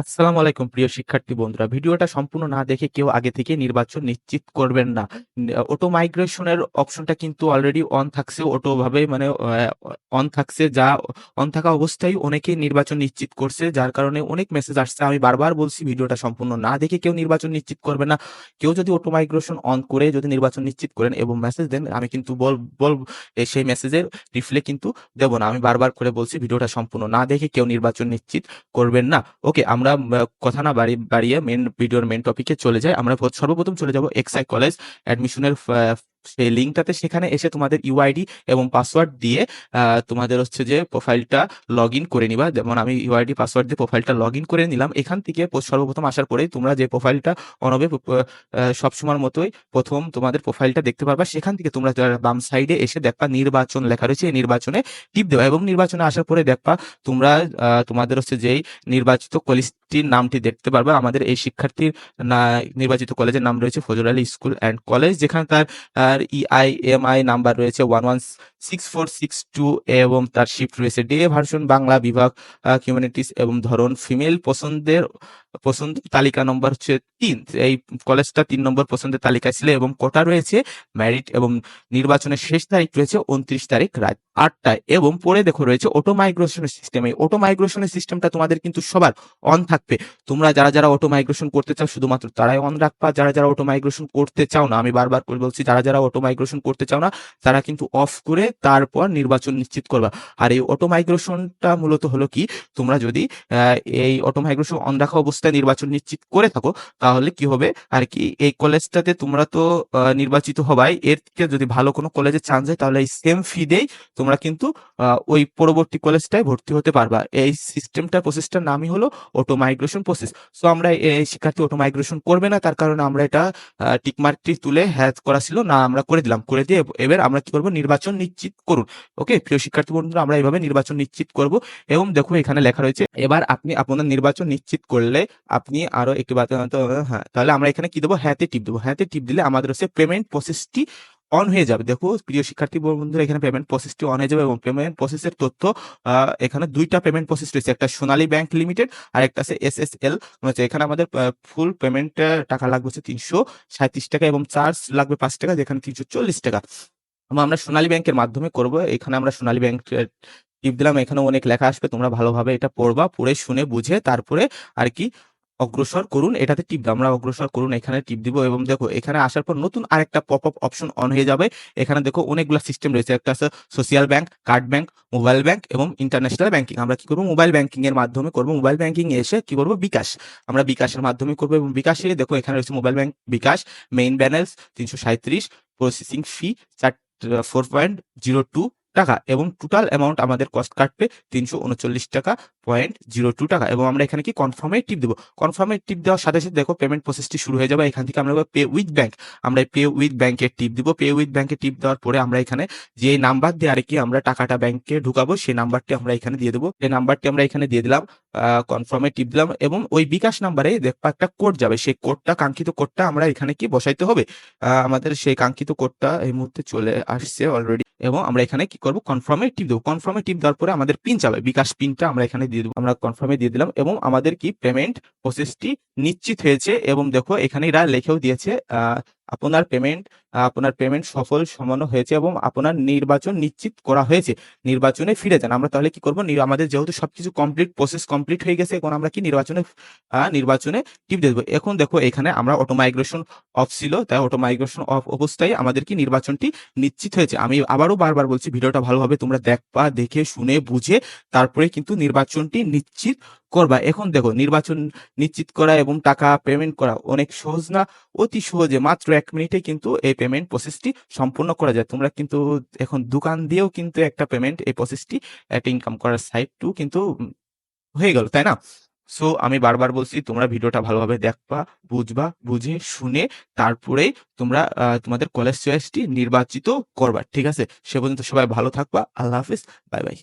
আসসালামু আলাইকুম প্রিয় শিক্ষার্থী বন্ধুরা। ভিডিওটা সম্পূর্ণ না দেখে কেউ আগে থেকে নির্বাচন নিশ্চিত করবেন না। অটো মাইগ্রেশনের অপশনটা কিন্তু অলরেডি অন থাকছে। অটো ভাবে মানে অন থাকছে, যা অন থাকা অবস্থায় অনেকেই নির্বাচন নিশ্চিত করছে। যার কারণে অনেক মেসেজ আসছে। আমি বারবার বলছি ভিডিওটা সম্পূর্ণ না দেখে কেউ নির্বাচন নিশ্চিত করবেন না। কেউ যদি অটো মাইগ্রেশন অন করে যদি নির্বাচন নিশ্চিত করেন এবং মেসেজ দেন, আমি কিন্তু বল সেই মেসেজের রিপ্লাই কিন্তু দেব না। আমি বারবার করে বলছি ভিডিওটা সম্পূর্ণ না দেখে কেউ নির্বাচন নিশ্চিত করবেন না। ওকে, আমরা কথা না বাড়িয়ে ভিডিওর মেন টপিকে চলে যাই। আমরা সর্বপ্রথম চলে যাব এক্সআই কলেজ অ্যাডমিশনের সেই লিঙ্কটাতে। সেখানে এসে তোমাদের ইউআইডি এবং পাসওয়ার্ড দিয়ে তোমাদের হচ্ছে যে প্রোফাইলটা লগ ইন করে নিবা। যেমন আমি ইউআইডি পাসওয়ার্ড দিয়ে প্রোফাইলটা লগ ইন করে নিলাম। এখান থেকে সর্বপ্রথম আসার পরেই তোমরা যে প্রোফাইলটা অন হবে সবসময়ের মতোই প্রথম তোমাদের প্রোফাইলটা দেখতে পারবা। সেখান থেকে তোমরা বাম সাইডে এসে দেখবা নির্বাচন লেখা রয়েছে, এই নির্বাচনে টিপ দেওয়া এবং নির্বাচনে আসার পরে দেখবা তোমরা তোমাদের হচ্ছে যেই নির্বাচিত কলেজটির নামটি দেখতে পারবা। আমাদের এই শিক্ষার্থীর নির্বাচিত কলেজের নাম রয়েছে ফজর আলী স্কুল অ্যান্ড কলেজ, যেখানে তার ইআইএমআই নাম্বার রয়েছে 116462 এবং তার শিফট রয়েছে ডে ভার্সন বাংলা বিভাগ, হিউম্যানিটিস এবং ধরন ফিমেল। পছন্দ তালিকা নম্বর হচ্ছে 3। এই কলেজটা 3 নম্বর পছন্দের তালিকায় ছিল এবং কোটা রয়েছে মেরিট এবং নির্বাচনের শেষ তারিখ রয়েছে 29 তারিখ রাত 8টায়। এবং পরে দেখো রয়েছে অটো মাইগ্রেশনের সিস্টেম। এই অটো মাইগ্রেশনের সিস্টেমটা তোমাদের কিন্তু সবার অন থাকবে। তোমরা যারা অটো মাইগ্রেশন করতে চাও শুধুমাত্র তারাই অন রাখবা। যারা অটো মাইগ্রেশন করতে চাও না, আমি বারবার করে বলছি, যারা অটো মাইগ্রেশন করতে চাও না তারা কিন্তু অফ করে তারপর নির্বাচন নিশ্চিত করবা। আর এই অটো মাইগ্রেশনটা মূলত হলো কি, তোমরা যদি এই অটো মাইগ্রেশন অন রাখা অবস্থায় নির্বাচন নিশ্চিত করে থাকো তাহলে কি হবে আর কি, এই কলেজটাতে তোমরা তো নির্বাচিত হবাই, এর থেকে যদি ভালো কোনো কলেজে চান্স হয় তাহলে এই সেম ফি দেই তোমরা কিন্তু ওই পরবর্তী কলেজটায় ভর্তি হতে পারবা। এই সিস্টেমটা প্রসেসটার নামই হলো অটো মাইগ্রেশন প্রসেস। সো আমরা এই শিক্ষার্থী অটো মাইগ্রেশন করবে না, তার কারণে আমরা এটা টিকমার্কটি তুলে হ্যাঁ করা ছিল না, আমরা করে দিলাম। করে দিয়ে এবার আমরা কি করবো, নির্বাচন নিশ্চিত করুন। ওকে প্রিয় শিক্ষার্থী বন্ধুরা, আমরা এইভাবে নির্বাচন নিশ্চিত করব। এবং দেখো এখানে লেখা রয়েছে এবার আপনি আপনার নির্বাচন নিশ্চিত করলে আপনি আরো একটু হ্যাঁ, তাহলে আমরা এখানে কি দেবো, হ্যাঁতে টিপ দেবো। হ্যাঁতে টিপ দিলে আমাদের হচ্ছে পেমেন্ট প্রসেসটি অন হয়ে যাবে। দেখো প্রিয় শিক্ষার্থী বন্ধুরা, এখানে পেমেন্ট প্রসেসটি অন হয়ে যাবে এবং পেমেন্ট প্রসেসের তথ্য এখানে দুইটা পেমেন্ট প্রসেস রয়েছে, একটা সোনালী ব্যাংক লিমিটেড আর একটা আছে এসএসএল। এখানে আমাদের ফুল পেমেন্ট টাকা লাগবে হচ্ছে 337 টাকা এবং চার্জ লাগবে 5 টাকা, যেখানে 340 টাকা আমরা সোনালী ব্যাংকের মাধ্যমে করব। এখানে আমরা সোনালী ব্যাংক টিপ দিলাম। এখানে অনেক লেখা আসবে, তোমরা ভালোভাবে এটা পড়বা, পড়ে শুনে বুঝে তারপরে আর কি অগ্রসর করুন এটাতে টিপ দাও। আমরা অগ্রসর করুন এখানে টিপ দিব এবং দেখো এখানে আসার পর নতুন আরেকটা পপ আপ অপশন অন হয়ে যাবে। এখানে দেখো অনেকগুলো সিস্টেম রয়েছে, একটা আছে social bank, card bank, mobile bank এবং ইন্টারন্যাশনাল ব্যাংকিং। আমরা কি করবো, মোবাইল ব্যাংকিং এর মাধ্যমে করবো। মোবাইল ব্যাংকিং এসে কি করবো, বিকাশ, আমরা বিকাশের মাধ্যমে করবো এবং বিকাশে দেখো এখানে রয়েছে মোবাইল ব্যাংক বিকাশ, মেইন ব্যালেন্স 337, প্রসেসিং ফি 4.02 টাকা এবং টোটাল অ্যামাউন্ট আমাদের কস্ট কাটবে 339 টাকা 0.02 টাকা। এবং আমরা এখানে কি কনফার্মে টিপ দেবো। কনফার্মে টিপ দেওয়ার সাথে সাথে দেখো পেমেন্ট প্রসেসটি শুরু হয়ে যাবে। এখান থেকে আমরা পে উইথ ব্যাংক, আমরা পে উইথ ব্যাংকে টিপ দিব। পে উইথ ব্যাংকে টিপ দেওয়ার পরে আমরা এখানে যে নাম্বার দিয়ে আর কি আমরা টাকাটা ব্যাংকে ঢুকাবো সেই নাম্বারটি আমরা এখানে দিয়ে দেবো। সেই নাম্বারটি আমরা এখানে দিয়ে দিলাম, কনফার্মে টিপ দিলাম এবং ওই বিকাশ নাম্বারে দেখবা একটা কোড যাবে। সেই কোডটা, কাঙ্ক্ষিত কোডটা আমরা এখানে কি বসাইতে হবে। আমাদের সেই কাঙ্ক্ষিত কোডটা এই মুহূর্তে চলে আসছে অলরেডি এবং আমরা এখানে কি করব, কনফার্মে টিপ দেবো। কনফার্মে টিপ দেওয়ার পরে আমাদের পিন চাবে, বিকাশ পিনটা আমরা এখানে দিয়ে দেবো। আমরা কনফার্মে দিয়ে দিলাম এবং আমাদের কি পেমেন্ট প্রসেসটি নিশ্চিত হয়েছে। এবং দেখো এখানে এরা লিখেও দিয়েছে আপনার পেমেন্ট সফল সম্পন্ন হয়েছে এবং আপনার নির্বাচন নিশ্চিত করা হয়েছে, নির্বাচনে ফিরে যান। আমরা তাহলে কি করব, আমাদের যেহেতু সবকিছু কমপ্লিট, প্রসেস কমপ্লিট হয়ে গেছে, এখন আমরা কি নির্বাচনে টিপ দিয়ে দেবো। এখন দেখো এখানে আমরা অটো মাইগ্রেশন অফ ছিল, তাই অটো মাইগ্রেশন অফ অবস্থায় আমাদের কি নির্বাচনটি নিশ্চিত হয়েছে। আমি আবারও বারবার বলছি ভিডিওটা ভালোভাবে তোমরা দেখবা, দেখে শুনে বুঝে তারপরে কিন্তু নির্বাচনটি নিশ্চিত করবা। এখন দেখো নির্বাচন নিশ্চিত করা এবং টাকা পেমেন্ট করা অনেক সহজ না, অতি সহজে মাত্র 1 মিনিটে কিন্তু এই পেমেন্ট প্রসেসটি সম্পূর্ণ করা যায়। তোমরা কিন্তু এখন দোকান দিয়েও কিন্তু একটা পেমেন্ট এই প্রসেসটি, একটা ইনকাম করার সাইট টু কিন্তু হয়ে গেল, তাই না? সো আমি বারবার বলছি তোমরা ভিডিওটা ভালোভাবে দেখবা, বুঝবা, বুঝে শুনে তারপরেই তোমরা তোমাদের কলেজ চয়েসটি নির্বাচিত করবা। ঠিক আছে, সে পর্যন্ত সবাই ভালো থাকবা। আল্লাহ হাফিজ, বাই বাই।